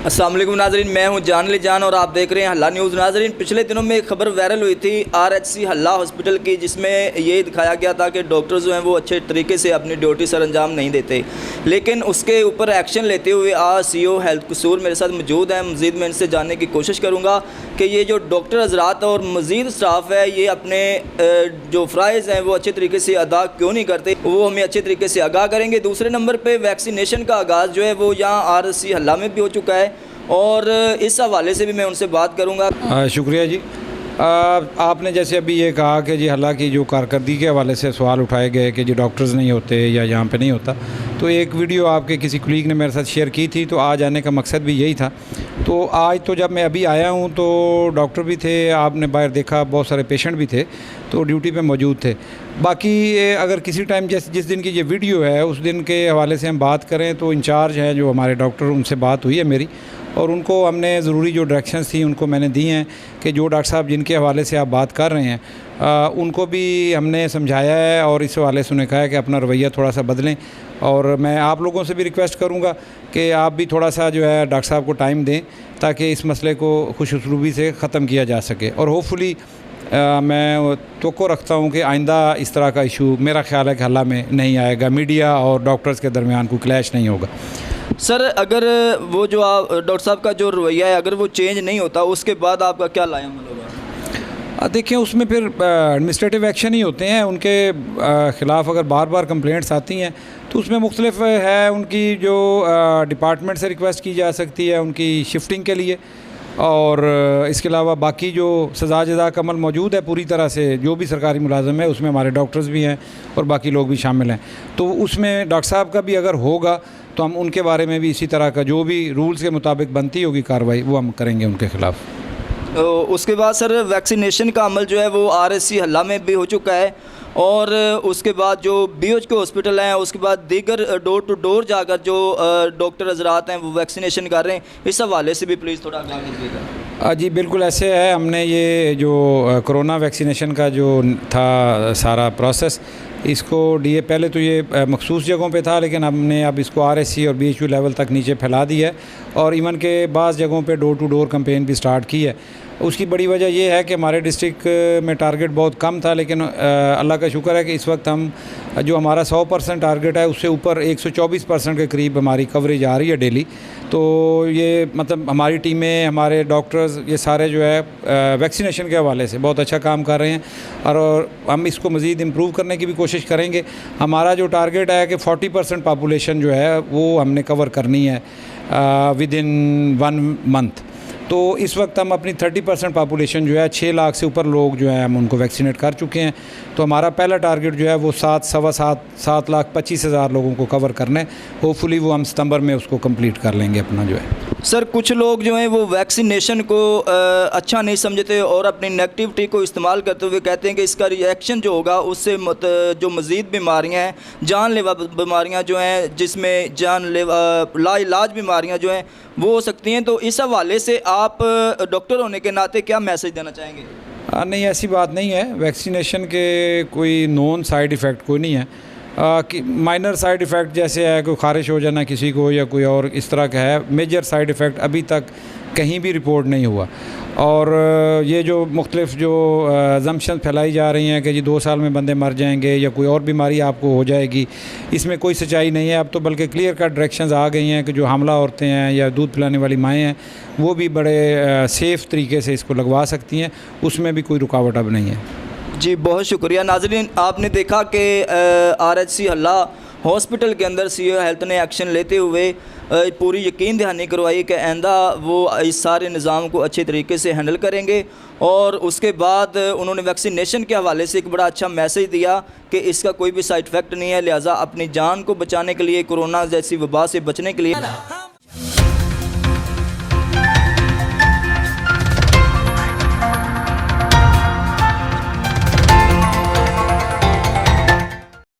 अस्सलाम वालेकुम नाज़रीन, मैं हूं जान अली जान और आप देख रहे हैं हल्ला न्यूज़। नाज़रीन, पिछले दिनों में एक खबर वायरल हुई थी आरएचसी हल्ला हॉस्पिटल की, जिसमें ये दिखाया गया था कि डॉक्टर जो हैं वो अच्छे तरीके से अपनी ड्यूटी सर अंजाम नहीं देते, लेकिन उसके ऊपर एक्शन लेते हुए आज सीईओ हेल्थ कसूर मेरे साथ मौजूद हैं। मज़ीद मैं इनसे जानने की कोशिश करूँगा कि ये जो डॉक्टर हज़रात और मज़ीद स्टाफ है ये अपने जो फ़राइज़ हैं वो अच्छे तरीके से अदा क्यों नहीं करते, वो हमें अच्छे तरीके से आगाह करेंगे। दूसरे नंबर पर वैक्सीनेशन का आगाज़ जो है वो यहाँ आरएचसी हल्ला में भी हो चुका है और इस हवाले से भी मैं उनसे बात करूंगा। शुक्रिया जी। आपने जैसे अभी ये कहा कि जी हल्ला की जो कारकर्दगी के हवाले से सवाल उठाए गए कि जी डॉक्टर्स नहीं होते या यहाँ पे नहीं होता, तो एक वीडियो आपके किसी कुलीग ने मेरे साथ शेयर की थी, तो आज आने का मकसद भी यही था। तो आज तो जब मैं अभी आया हूँ तो डॉक्टर भी थे, आपने बाहर देखा बहुत सारे पेशेंट भी थे, तो ड्यूटी पे मौजूद थे। बाकी अगर किसी टाइम जैसे जिस दिन की ये वीडियो है उस दिन के हवाले से हम बात करें तो इंचार्ज हैं जो हमारे डॉक्टर, उनसे बात हुई है मेरी और उनको हमने ज़रूरी जो डायरेक्शंस थी उनको मैंने दी हैं कि जो डॉक्टर साहब जिनके हवाले से आप बात कर रहे हैं उनको भी हमने समझाया है और इस हवाले से उन्हें कहा है कि अपना रवैया थोड़ा सा बदलें। और मैं आप लोगों से भी रिक्वेस्ट करूँगा कि आप भी थोड़ा सा जो है डॉक्टर साहब को टाइम दें ताकि इस मसले को खुश उसलूबी से ख़त्म किया जा सके। और होपफुली मैं तो रखता हूँ कि आइंदा इस तरह का इशू मेरा ख्याल है कि हल्ला में नहीं आएगा, मीडिया और डॉक्टर्स के दरमियान कोई क्लैश नहीं होगा। सर, अगर वो जो आप डॉक्टर साहब का जो रवैया है अगर वो चेंज नहीं होता उसके बाद आपका क्या लाएमल होगा? देखिए, उसमें फिर एडमिनिस्ट्रेटिव एक्शन ही होते हैं उनके ख़िलाफ़। अगर बार बार कंप्लेंट्स आती हैं तो उसमें मुख्तलिफ है, उनकी जो डिपार्टमेंट से रिक्वेस्ट की जा सकती है उनकी शिफ्टिंग के लिए, और इसके अलावा बाकी जो सज़ा जज़ा का अमल मौजूद है पूरी तरह से, जो भी सरकारी मुलाज़म है उसमें हमारे डॉक्टर्स भी हैं और बाकी लोग भी शामिल हैं, तो उसमें डॉक्टर साहब का भी अगर होगा तो हम उनके बारे में भी इसी तरह का जो भी रूल्स के मुताबिक बनती होगी कार्रवाई वो हम करेंगे उनके ख़िलाफ़। उसके बाद सर, वैक्सीनेशन का अमल जो है वो आरएचसी हल्ला में भी हो चुका है और उसके बाद जो बीएच के हॉस्पिटल हैं उसके बाद दीगर डोर टू डोर जाकर जो डॉक्टर हज़रात हैं वो वैक्सीनेशन कर रहे हैं, इस हवाले से भी प्लीज़ थोड़ा आगाह कीजिएगा। जी बिल्कुल ऐसे है। हमने ये जो कोरोना वैक्सीनेशन का जो था सारा प्रोसेस, इसको डीए पहले तो ये मखसूस जगहों पे था, लेकिन हमने अब इसको आरएचसी और बीएचयू लेवल तक नीचे फैला दिया है और इवन के बाज़ जगहों पे डोर टू डोर कैंपेन भी स्टार्ट की है। उसकी बड़ी वजह यह है कि हमारे डिस्ट्रिक्ट में टारगेट बहुत कम था, लेकिन अल्लाह का शुक्र है कि इस वक्त हम जो हमारा 100% टारगेट है उससे ऊपर 124% के करीब हमारी कवरेज आ रही है डेली। तो ये मतलब हमारी टीमें, हमारे डॉक्टर्स, ये सारे जो है वैक्सीनेशन के हवाले से बहुत अच्छा काम कर रहे हैं और हम इसको मज़ीद इम्प्रूव करने की भी कोशिश करेंगे। हमारा जो टारगेट है कि 40% पॉपुलेशन जो है वो हमने कवर करनी है विद इन 1 मंथ। तो इस वक्त हम अपनी 30% पॉपुलेशन जो है 6 लाख से ऊपर लोग जो है हम उनको वैक्सीनेट कर चुके हैं। तो हमारा पहला टारगेट जो है वो 7,25,000 लोगों को कवर करना है। होपफुली वो हम सितंबर में उसको कंप्लीट कर लेंगे अपना जो है। सर, कुछ लोग जो हैं वो वैक्सीनेशन को अच्छा नहीं समझते और अपनी नेगेटिविटी को इस्तेमाल करते हुए कहते हैं कि इसका रिएक्शन जो होगा उससे जो मज़ीद बीमारियां हैं, जानलेवा बीमारियां जो हैं, जिसमें जानलेवा लाइलाज बीमारियां जो हैं वो हो सकती हैं। तो इस हवाले से आप डॉक्टर होने के नाते क्या मैसेज देना चाहेंगे? नहीं, ऐसी बात नहीं है। वैक्सीनेशन के कोई नॉन साइड इफ़ेक्ट कोई नहीं है। कि माइनर साइड इफ़ेक्ट जैसे है कोई ख़ारिश हो जाना किसी को या कोई और इस तरह का है, मेजर साइड इफ़ेक्ट अभी तक कहीं भी रिपोर्ट नहीं हुआ। और ये जो मुख्तलिफ जो जम्पशन फैलाई जा रही हैं कि जी 2 साल में बंदे मर जाएंगे या कोई और बीमारी आपको हो जाएगी, इसमें कोई सच्चाई नहीं है। अब तो बल्कि क्लियर कट डायरेक्शंस आ गई हैं कि जो हामला औरतें हैं या दूध पिलाने वाली माएँ हैं वो भी बड़े सेफ़ तरीके से इसको लगवा सकती हैं, उसमें भी कोई रुकावट अब नहीं है। जी बहुत शुक्रिया। नाज़रीन, आपने देखा कि आरएचसी हल्ला हॉस्पिटल के अंदर सीईओ हेल्थ ने एक्शन लेते हुए पूरी यकीन दहानी करवाई कि आइंदा वो इस सारे निज़ाम को अच्छे तरीके से हैंडल करेंगे और उसके बाद उन्होंने वैक्सीनेशन के हवाले से एक बड़ा अच्छा मैसेज दिया कि इसका कोई भी साइड इफ़ेक्ट नहीं है, लिहाजा अपनी जान को बचाने के लिए, कोरोना जैसी वबा से बचने के लिए